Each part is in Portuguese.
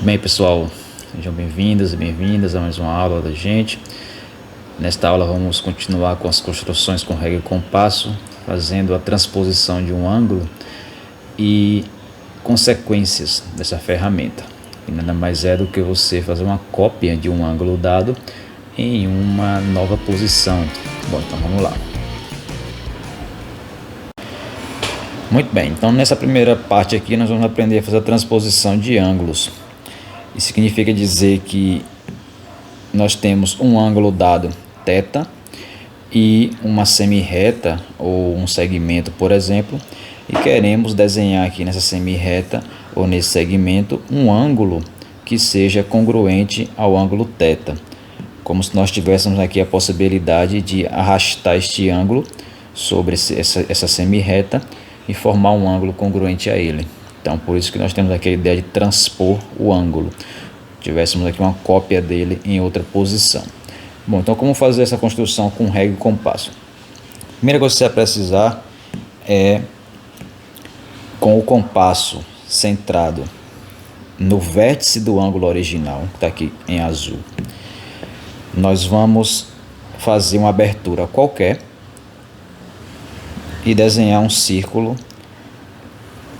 Bem, pessoal, sejam bem-vindos e bem-vindas a mais uma aula da gente. Nesta aula vamos continuar com as construções com régua e compasso, fazendo a transposição de um ângulo e consequências dessa ferramenta. E nada mais é do que você fazer uma cópia de um ângulo dado em uma nova posição. Bom, então vamos lá. Muito bem, então nessa primeira parte aqui nós vamos aprender a fazer a transposição de ângulos. Isso significa dizer que nós temos um ângulo dado θ e uma semi-reta ou um segmento, por exemplo, e queremos desenhar aqui nessa semi-reta ou nesse segmento um ângulo que seja congruente ao ângulo θ, como se nós tivéssemos aqui a possibilidade de arrastar este ângulo sobre essa semi-reta e formar um ângulo congruente a ele. Então, por isso que nós temos aqui a ideia de transpor o ângulo. Tivéssemos aqui uma cópia dele em outra posição. Bom, então como fazer essa construção com régua e compasso? A primeira coisa que você vai precisar é, com o compasso centrado no vértice do ângulo original, que está aqui em azul, nós vamos fazer uma abertura qualquer e desenhar um círculo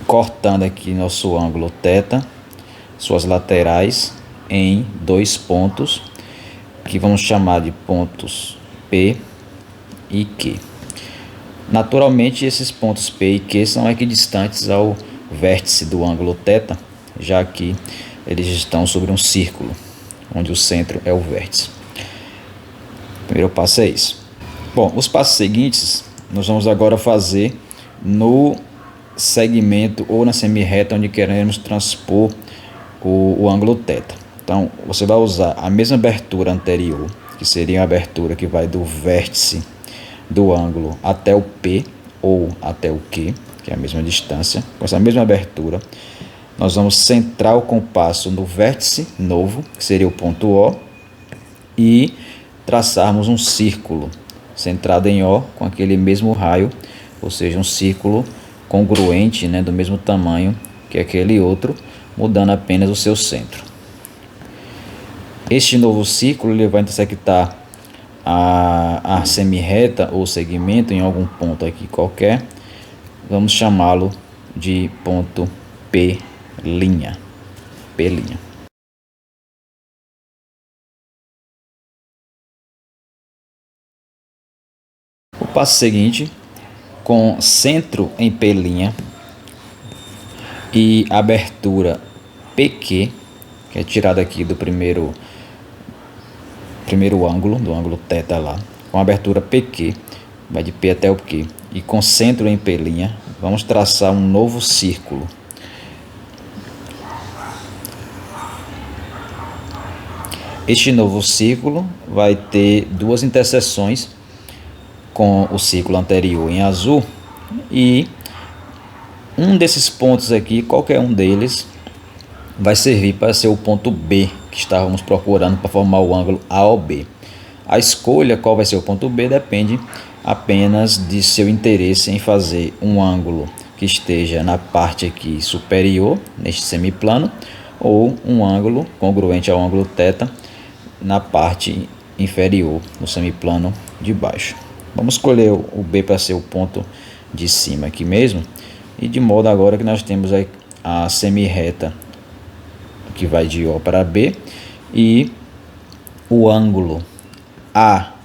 cortando aqui nosso ângulo θ, suas laterais, em dois pontos que vamos chamar de pontos P e Q. Naturalmente, esses pontos P e Q são equidistantes ao vértice do ângulo θ, já que eles estão sobre um círculo, onde o centro é o vértice. O primeiro passo é isso. Bom, os passos seguintes nós vamos agora fazer no segmento ou na semi-reta onde queremos transpor o ângulo θ. Então, você vai usar a mesma abertura anterior, que seria a abertura que vai do vértice do ângulo até o P ou até o Q, que é a mesma distância. Com essa mesma abertura, nós vamos centrar o compasso no vértice novo, que seria o ponto O, e traçarmos um círculo centrado em O com aquele mesmo raio, ou seja, um círculo congruente, do mesmo tamanho que aquele outro, mudando apenas o seu centro. Este novo círculo ele vai intersectar a semi-reta ou segmento em algum ponto aqui qualquer. Vamos chamá-lo de ponto P'. P'. O passo seguinte, com centro em P' e abertura PQ, que é tirada aqui do primeiro ângulo, do ângulo θ lá, com abertura PQ, vai de P até o Q, e com centro em P', vamos traçar um novo círculo. Este novo círculo vai ter duas interseções com o círculo anterior em azul, e um desses pontos aqui, qualquer um deles, vai servir para ser o ponto B que estávamos procurando para formar o ângulo AOB. A escolha qual vai ser o ponto B depende apenas de seu interesse em fazer um ângulo que esteja na parte aqui superior, neste semiplano, ou um ângulo congruente ao ângulo θ na parte inferior, no semiplano de baixo. Vamos escolher o B para ser o ponto de cima aqui mesmo, e de modo agora que nós temos a semi-reta que vai de O para B, e o ângulo AOB,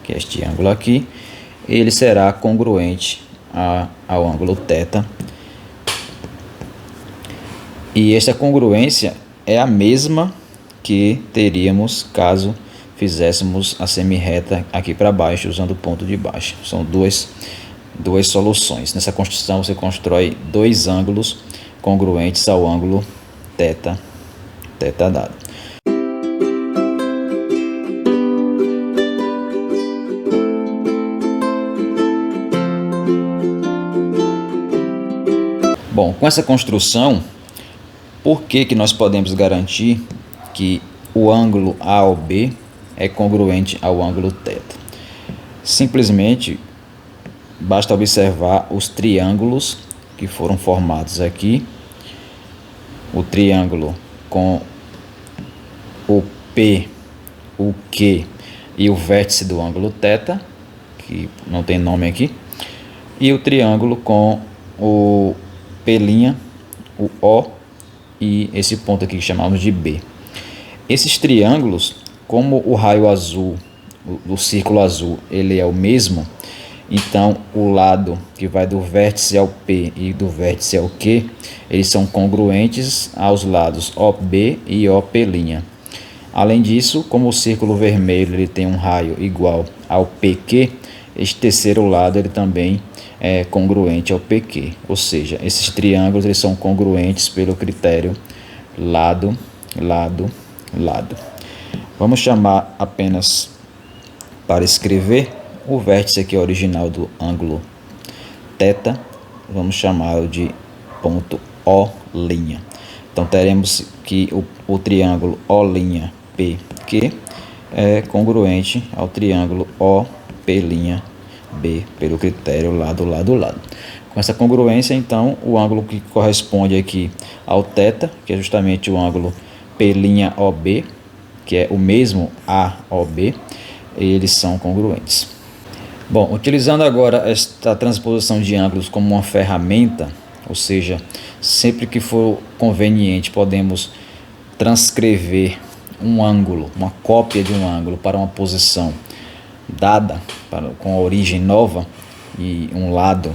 que é este ângulo aqui, ele será congruente ao ângulo θ. E esta congruência é a mesma que teríamos caso fizéssemos a semi-reta aqui para baixo, usando o ponto de baixo. São duas soluções. Nessa construção você constrói dois ângulos congruentes ao ângulo θ dado. Bom, com essa construção, por que nós podemos garantir que o ângulo AOB é congruente ao ângulo θ? Simplesmente basta observar os triângulos que foram formados aqui, o triângulo com o P, o Q e o vértice do ângulo θ, que não tem nome aqui, e o triângulo com o P', o O e esse ponto aqui que chamamos de B. Esses triângulos, como o raio azul, o círculo azul, ele é o mesmo, então o lado que vai do vértice ao P e do vértice ao Q, eles são congruentes aos lados OB e OP'. Além disso, como o círculo vermelho ele tem um raio igual ao PQ, este terceiro lado ele também é congruente ao PQ, ou seja, esses triângulos eles são congruentes pelo critério lado, lado, lado. Vamos chamar apenas para escrever o vértice aqui original do ângulo θ, vamos chamá-lo de ponto O'. Então teremos que o triângulo O'PQ é congruente ao triângulo OP'B pelo critério lado, lado, lado. Com essa congruência, então, o ângulo que corresponde aqui ao θ, que é justamente o ângulo P'OB, que é o mesmo AOB, eles são congruentes. Bom, utilizando agora esta transposição de ângulos como uma ferramenta, ou seja, sempre que for conveniente podemos transcrever um ângulo, uma cópia de um ângulo para uma posição dada, com a origem nova e um lado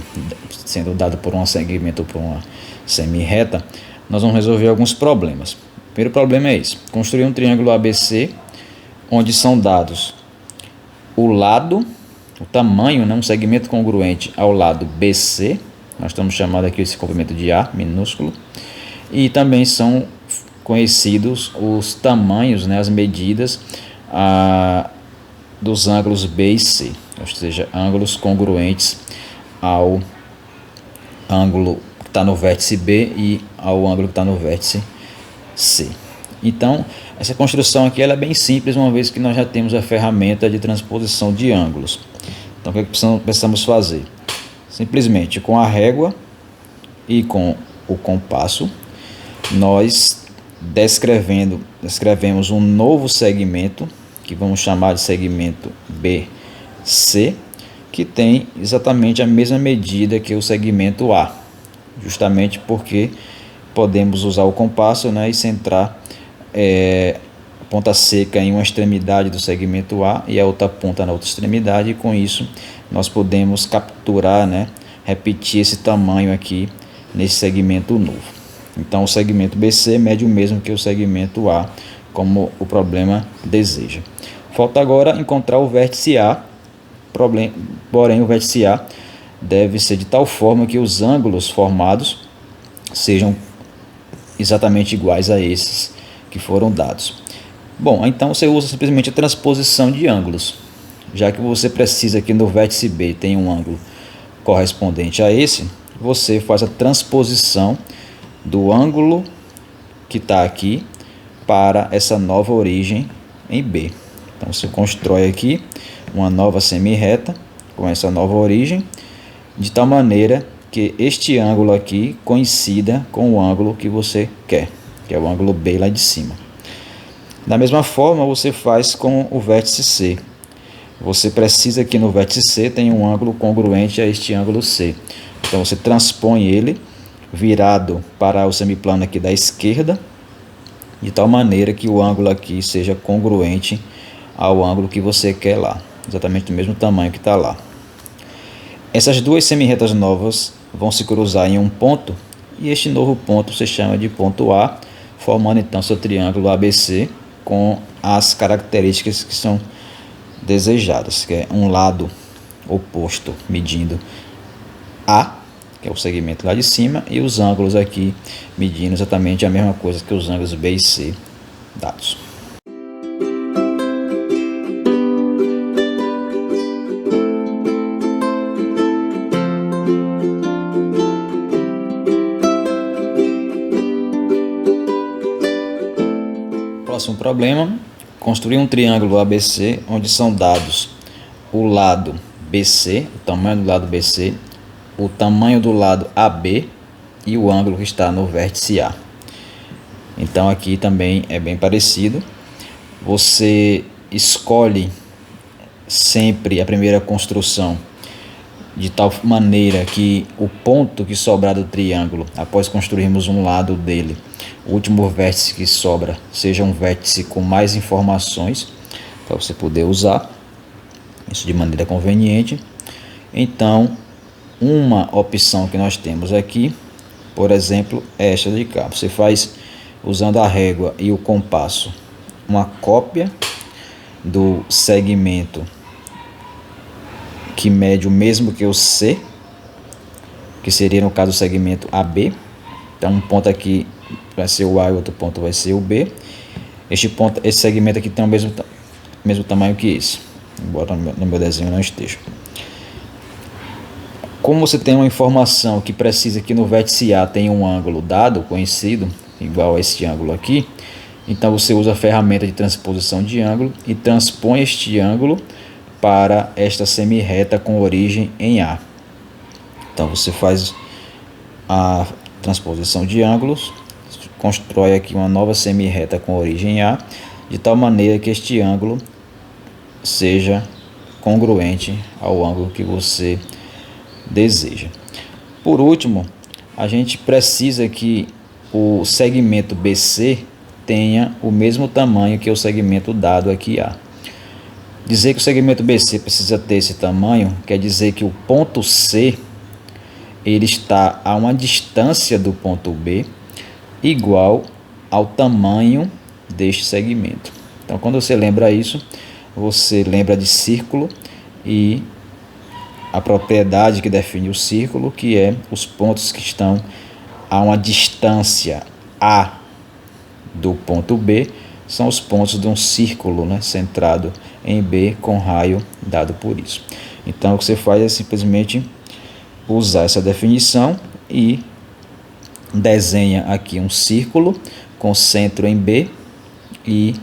sendo dado por um segmento ou por uma semi-reta, nós vamos resolver alguns problemas. O primeiro problema é esse: construir um triângulo ABC onde são dados o lado, o tamanho, né, um segmento congruente ao lado BC, nós estamos chamando aqui esse comprimento de A minúsculo, e também são conhecidos os tamanhos, né, as medidas dos ângulos B e C, ou seja, ângulos congruentes ao ângulo que está no vértice B e ao ângulo que está no vértice C. Então, essa construção aqui ela é bem simples, uma vez que nós já temos a ferramenta de transposição de ângulos. Então, o que precisamos fazer? Simplesmente com a régua e com o compasso, nós descrevemos um novo segmento, que vamos chamar de segmento BC, que tem exatamente a mesma medida que o segmento A, justamente porque podemos usar o compasso, né, e centrar a ponta seca em uma extremidade do segmento A e a outra ponta na outra extremidade, e com isso nós podemos capturar, né, repetir esse tamanho aqui nesse segmento novo. Então o segmento BC mede o mesmo que o segmento A, como o problema deseja. Falta agora encontrar o vértice A, porém o vértice A deve ser de tal forma que os ângulos formados sejam exatamente iguais a esses que foram dados. Bom, então você usa simplesmente a transposição de ângulos. Já que você precisa que no vértice B tenha um ângulo correspondente a esse, você faz a transposição do ângulo que está aqui para essa nova origem em B. Então você constrói aqui uma nova semi-reta com essa nova origem, de tal maneira que este ângulo aqui coincida com o ângulo que você quer, que é o ângulo B lá de cima. Da mesma forma você faz com o vértice C. Você precisa que no vértice C tenha um ângulo congruente a este ângulo C. Então você transpõe ele virado para o semiplano aqui da esquerda, de tal maneira que o ângulo aqui seja congruente ao ângulo que você quer lá, exatamente do mesmo tamanho que está lá. Essas duas semi-retas novas vão se cruzar em um ponto, e este novo ponto se chama de ponto A, formando então seu triângulo ABC com as características que são desejadas, que é um lado oposto medindo A, que é o segmento lá de cima, e os ângulos aqui medindo exatamente a mesma coisa que os ângulos B e C dados. Próximo problema: construir um triângulo ABC onde são dados o lado BC, o tamanho do lado BC, o tamanho do lado AB e o ângulo que está no vértice A. Então aqui também é bem parecido. Você escolhe sempre a primeira construção de tal maneira que o ponto que sobrar do triângulo, após construirmos um lado dele, o último vértice que sobra seja um vértice com mais informações, para você poder usar isso de maneira conveniente. Então, uma opção que nós temos aqui, por exemplo, é esta de cá. Você faz, usando a régua e o compasso, uma cópia do segmento que mede o mesmo que o C, que seria no caso o segmento AB. Então um ponto aqui vai ser o A e outro ponto vai ser o B. Esse segmento aqui tem o mesmo tamanho que esse, embora no meu desenho não esteja. Como você tem uma informação que precisa que no vértice A tenha um ângulo dado, conhecido, igual a esse ângulo aqui, então você usa a ferramenta de transposição de ângulo e transpõe este ângulo para esta semi-reta com origem em A. Então você faz a transposição de ângulos, constrói aqui uma nova semi-reta com origem em A, de tal maneira que este ângulo seja congruente ao ângulo que você deseja. Por último, a gente precisa que o segmento BC tenha o mesmo tamanho que o segmento dado aqui A. Dizer que o segmento BC precisa ter esse tamanho quer dizer que o ponto C ele está a uma distância do ponto B igual ao tamanho deste segmento. Então, quando você lembra isso, você lembra de círculo e a propriedade que define o círculo, que é os pontos que estão a uma distância A do ponto B, são os pontos de um círculo, né, centrado em B com raio dado por isso. Então o que você faz é simplesmente usar essa definição e desenha aqui um círculo com centro em B e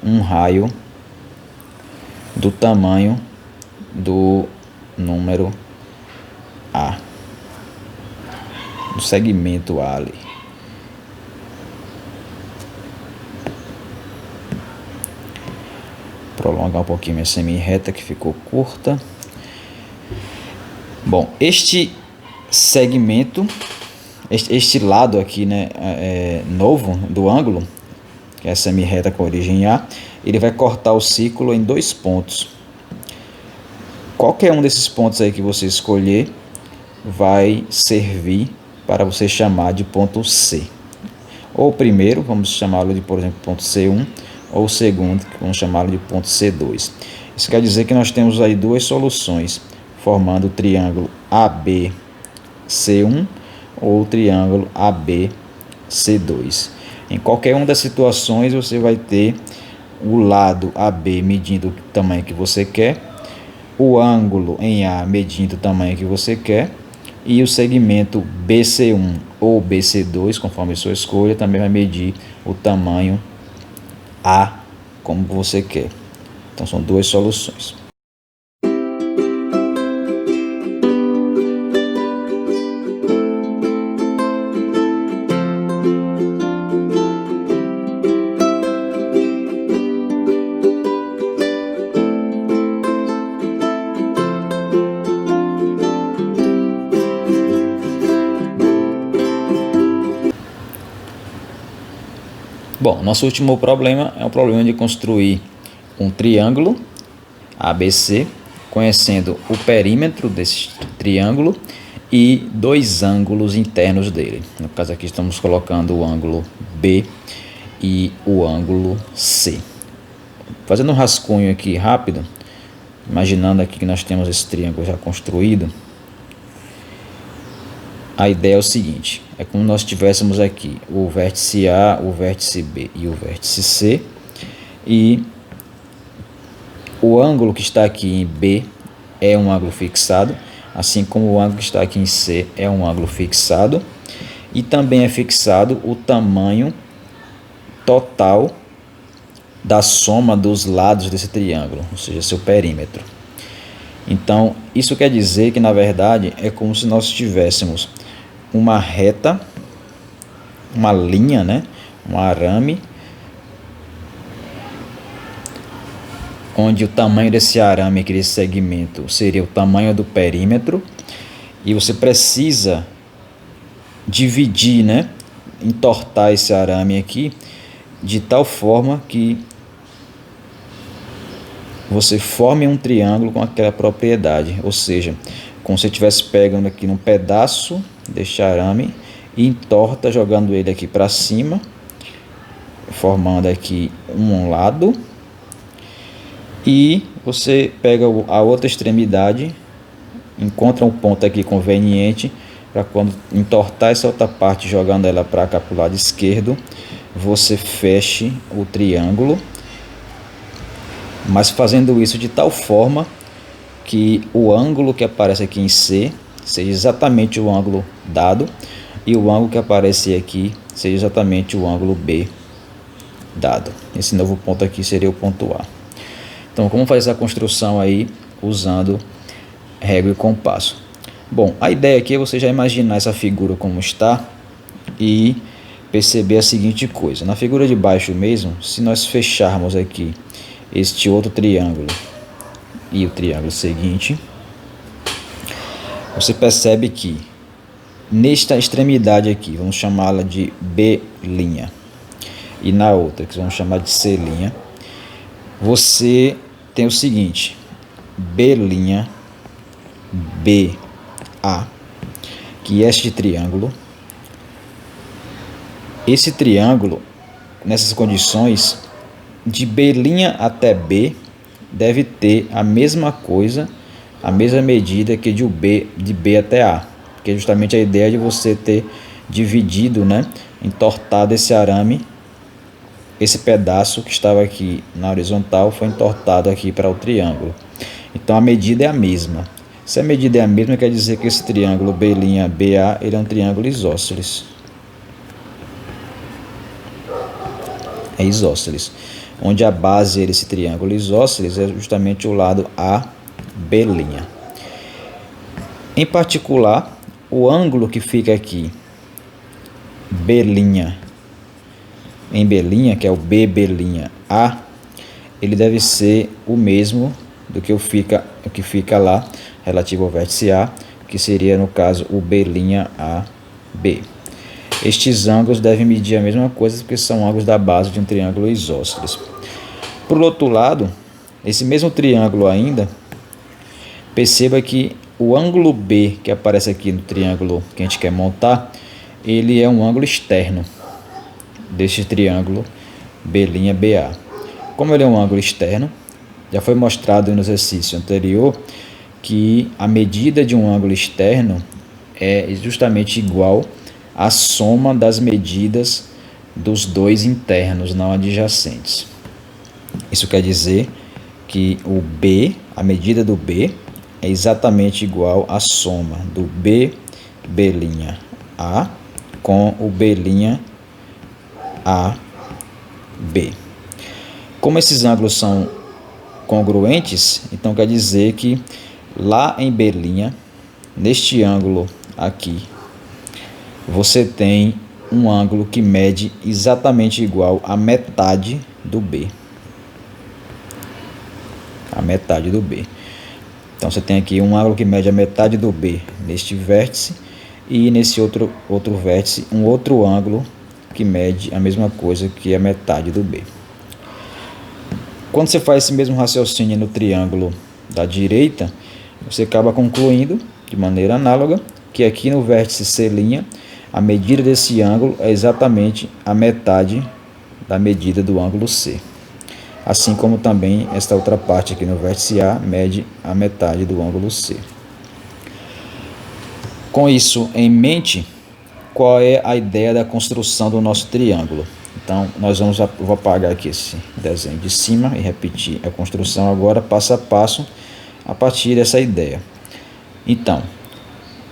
um raio do tamanho do número A, do segmento A ali. Prolongar um pouquinho minha semi-reta que ficou curta. Bom, este segmento, este lado aqui, né, novo do ângulo, que é a semi-reta com origem A, ele vai cortar o círculo em dois pontos. Qualquer um desses pontos aí que você escolher vai servir para você chamar de ponto C. Ou o primeiro, vamos chamá-lo de, por exemplo, ponto C1, ou o segundo, que vamos chamá-lo de ponto C2. Isso quer dizer que nós temos aí duas soluções, formando o triângulo ABC1 ou o triângulo ABC2. Em qualquer uma das situações você vai ter o lado AB medindo o tamanho que você quer, o ângulo em A medindo o tamanho que você quer, e o segmento BC1 ou BC2, conforme a sua escolha, também vai medir o tamanho A como você quer. Então são duas soluções. Bom, nosso último problema é o problema de construir um triângulo ABC, conhecendo o perímetro desse triângulo e dois ângulos internos dele. No caso aqui estamos colocando o ângulo B e o ângulo C. Fazendo um rascunho aqui rápido, imaginando aqui que nós temos esse triângulo já construído, a ideia é o seguinte, é como nós tivéssemos aqui o vértice A, o vértice B e o vértice C, e o ângulo que está aqui em B é um ângulo fixado, assim como o ângulo que está aqui em C é um ângulo fixado, e também é fixado o tamanho total da soma dos lados desse triângulo, ou seja, seu perímetro. Então, isso quer dizer que, na verdade, é como se nós tivéssemos uma reta, uma linha, né? Um arame, onde o tamanho desse arame, aqui desse segmento, seria o tamanho do perímetro, e você precisa dividir, né? Entortar esse arame aqui, de tal forma que você forme um triângulo com aquela propriedade, ou seja, como se você estivesse pegando aqui num pedaço deste arame e entorta, jogando ele aqui para cima, formando aqui um lado, e você pega a outra extremidade, encontra um ponto aqui conveniente para quando entortar essa outra parte, jogando ela para cá para o lado esquerdo, você feche o triângulo, mas fazendo isso de tal forma que o ângulo que aparece aqui em C seja exatamente o ângulo dado e o ângulo que aparecer aqui seja exatamente o ângulo B dado. Esse novo ponto aqui seria o ponto A. Então, como fazer essa construção aí usando régua e compasso? Bom, a ideia aqui é você já imaginar essa figura como está e perceber a seguinte coisa. Na figura de baixo mesmo, se nós fecharmos aqui este outro triângulo e o triângulo seguinte, você percebe que nesta extremidade aqui, vamos chamá-la de B', e na outra, que vamos chamar de C', você tem o seguinte: B', BA, que é este triângulo. Esse triângulo, nessas condições, de B' até B, deve ter a mesma coisa, a mesma medida que de B até A, que é justamente a ideia de você ter dividido, né, entortado esse arame, esse pedaço que estava aqui na horizontal foi entortado aqui para o triângulo. Então a medida é a mesma. Se a medida é a mesma, quer dizer que esse triângulo B', BA, ele é um triângulo isósceles. É isósceles, onde a base desse triângulo isósceles é justamente o lado AB'. Em particular, o ângulo que fica aqui, B' em B', que é o BB'A, ele deve ser o mesmo do que o que fica lá relativo ao vértice A, que seria no caso o B'Ab. Estes ângulos devem medir a mesma coisa, porque são ângulos da base de um triângulo isósceles. Por outro lado, esse mesmo triângulo ainda, perceba que o ângulo B que aparece aqui no triângulo que a gente quer montar, ele é um ângulo externo deste triângulo B'A. Como ele é um ângulo externo, já foi mostrado no exercício anterior que a medida de um ângulo externo é justamente igual à soma das medidas dos dois internos não adjacentes. Isso quer dizer que o B, a medida do B, é exatamente igual à soma do B'A com o B'Ab. Como esses ângulos são congruentes, então quer dizer que lá em B', neste ângulo aqui, você tem um ângulo que mede exatamente igual à metade do B. A metade do B. Então você tem aqui um ângulo que mede a metade do B neste vértice e nesse outro vértice um outro ângulo que mede a mesma coisa que a metade do B. Quando você faz esse mesmo raciocínio no triângulo da direita, você acaba concluindo de maneira análoga que aqui no vértice C', a medida desse ângulo é exatamente a metade da medida do ângulo C. Assim como também esta outra parte aqui no vértice A mede a metade do ângulo C. Com isso em mente, qual é a ideia da construção do nosso triângulo? Então, vou apagar aqui esse desenho de cima e repetir a construção agora passo a passo a partir dessa ideia. Então,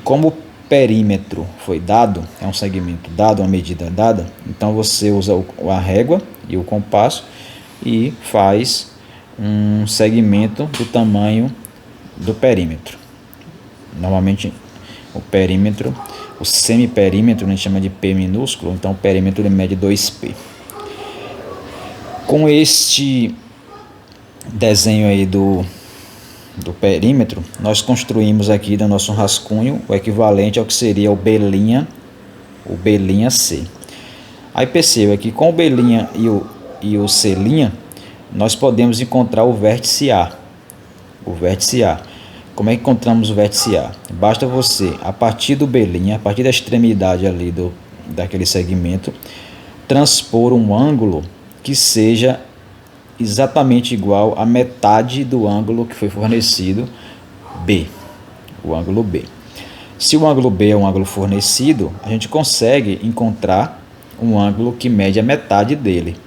como o perímetro foi dado, é um segmento dado, uma medida dada, então você usa a régua e o compasso e faz um segmento do tamanho do perímetro. Normalmente o perímetro, o semiperímetro a gente chama de P minúsculo, então o perímetro ele mede 2P. Com este desenho aí do perímetro, nós construímos aqui no nosso rascunho o equivalente ao que seria o B', C. Aí perceba que com o B' e o C', nós podemos encontrar o vértice A. Como é que encontramos o vértice A? Basta você, a partir do B', a partir da extremidade ali daquele segmento, transpor um ângulo que seja exatamente igual à metade do ângulo que foi fornecido, B, o ângulo B. Se o ângulo B é um ângulo fornecido, a gente consegue encontrar um ângulo que mede a metade dele.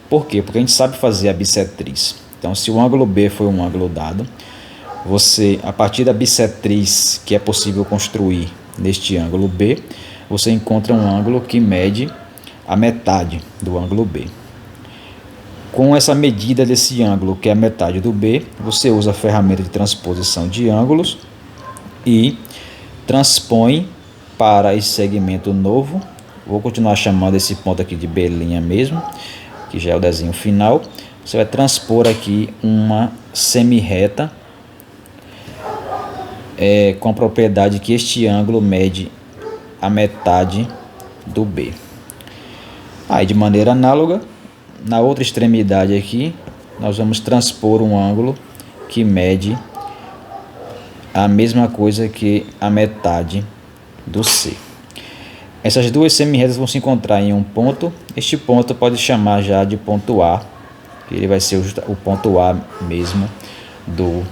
Por quê? Porque a gente sabe fazer a bissetriz. Então, se o ângulo B foi um ângulo dado, você, a partir da bissetriz que é possível construir neste ângulo B, você encontra um ângulo que mede a metade do ângulo B. Com essa medida desse ângulo, que é a metade do B, você usa a ferramenta de transposição de ângulos e transpõe para esse segmento novo. Vou continuar chamando esse ponto aqui de B' mesmo, que já é o desenho final. Você vai transpor aqui uma semi-reta com a propriedade que este ângulo mede a metade do B. Aí, de maneira análoga, na outra extremidade aqui, nós vamos transpor um ângulo que mede a mesma coisa que a metade do C. Essas duas semi-retas vão se encontrar em um ponto. Este ponto pode chamar já de ponto A, que ele vai ser o ponto A mesmo do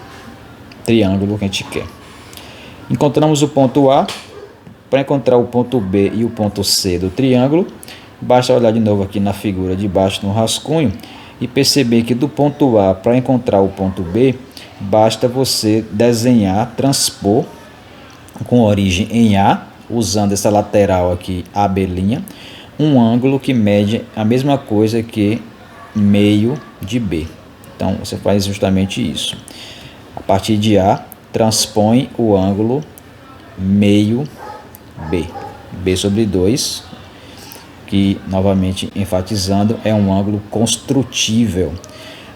triângulo que a gente quer. Encontramos o ponto A. Para encontrar o ponto B e o ponto C do triângulo, basta olhar de novo aqui na figura de baixo no rascunho e perceber que do ponto A para encontrar o ponto B, basta você desenhar, transpor com origem em A, usando essa lateral aqui AB', um ângulo que mede a mesma coisa que meio de B. Então você faz justamente isso. A partir de A, transpõe o ângulo meio B. B sobre 2, que, novamente enfatizando, é um ângulo construtível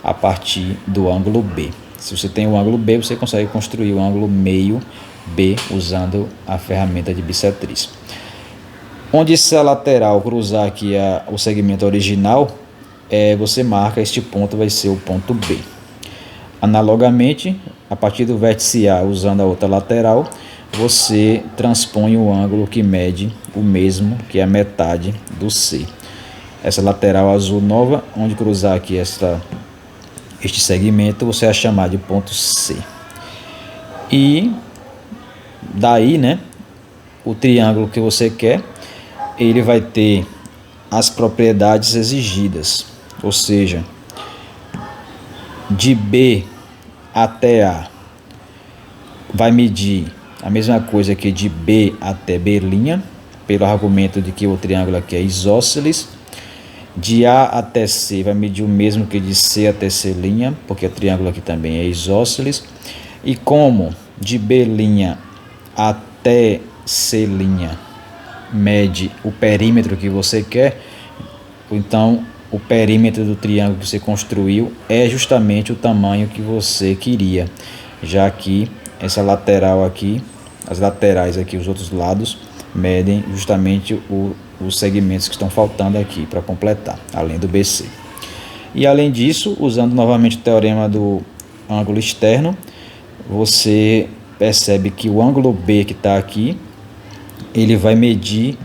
a partir do ângulo B. Se você tem o ângulo B, você consegue construir o ângulo meio B usando a ferramenta de bissetriz. Onde essa lateral cruzar aqui o segmento original, você marca este ponto, vai ser o ponto B. Analogamente, a partir do vértice A, usando a outra lateral, você transpõe o ângulo que mede o mesmo, que é a metade do C. Essa lateral azul nova, onde cruzar aqui este segmento, você vai chamar de ponto C. E daí, o triângulo que você quer, ele vai ter as propriedades exigidas, ou seja, de B até A vai medir a mesma coisa que de B até B', pelo argumento de que o triângulo aqui é isósceles. De A até C vai medir o mesmo que de C até C', porque o triângulo aqui também é isósceles. E como de B' até C' mede o perímetro que você quer, então o perímetro do triângulo que você construiu é justamente o tamanho que você queria, já que essa lateral aqui, as laterais aqui, os outros lados, medem justamente os segmentos que estão faltando aqui para completar, além do BC. E além disso, usando novamente o teorema do ângulo externo, você percebe que o ângulo B que está aqui, ele vai medir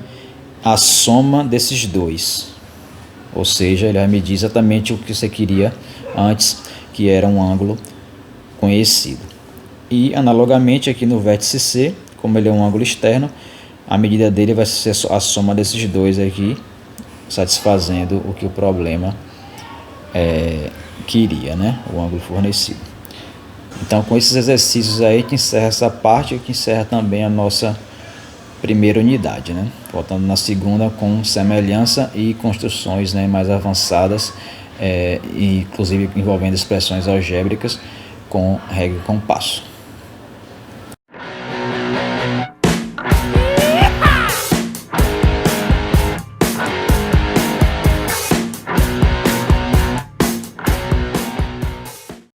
a soma desses dois. Ou seja, ele vai medir exatamente o que você queria antes, que era um ângulo conhecido. E analogamente aqui no vértice C, como ele é um ângulo externo, a medida dele vai ser a soma desses dois aqui, satisfazendo o que o problema queria, o ângulo fornecido. Então, com esses exercícios aí, que encerra essa parte, que encerra também a nossa primeira unidade, voltando na segunda com semelhança e construções mais avançadas, inclusive envolvendo expressões algébricas com regra e compasso.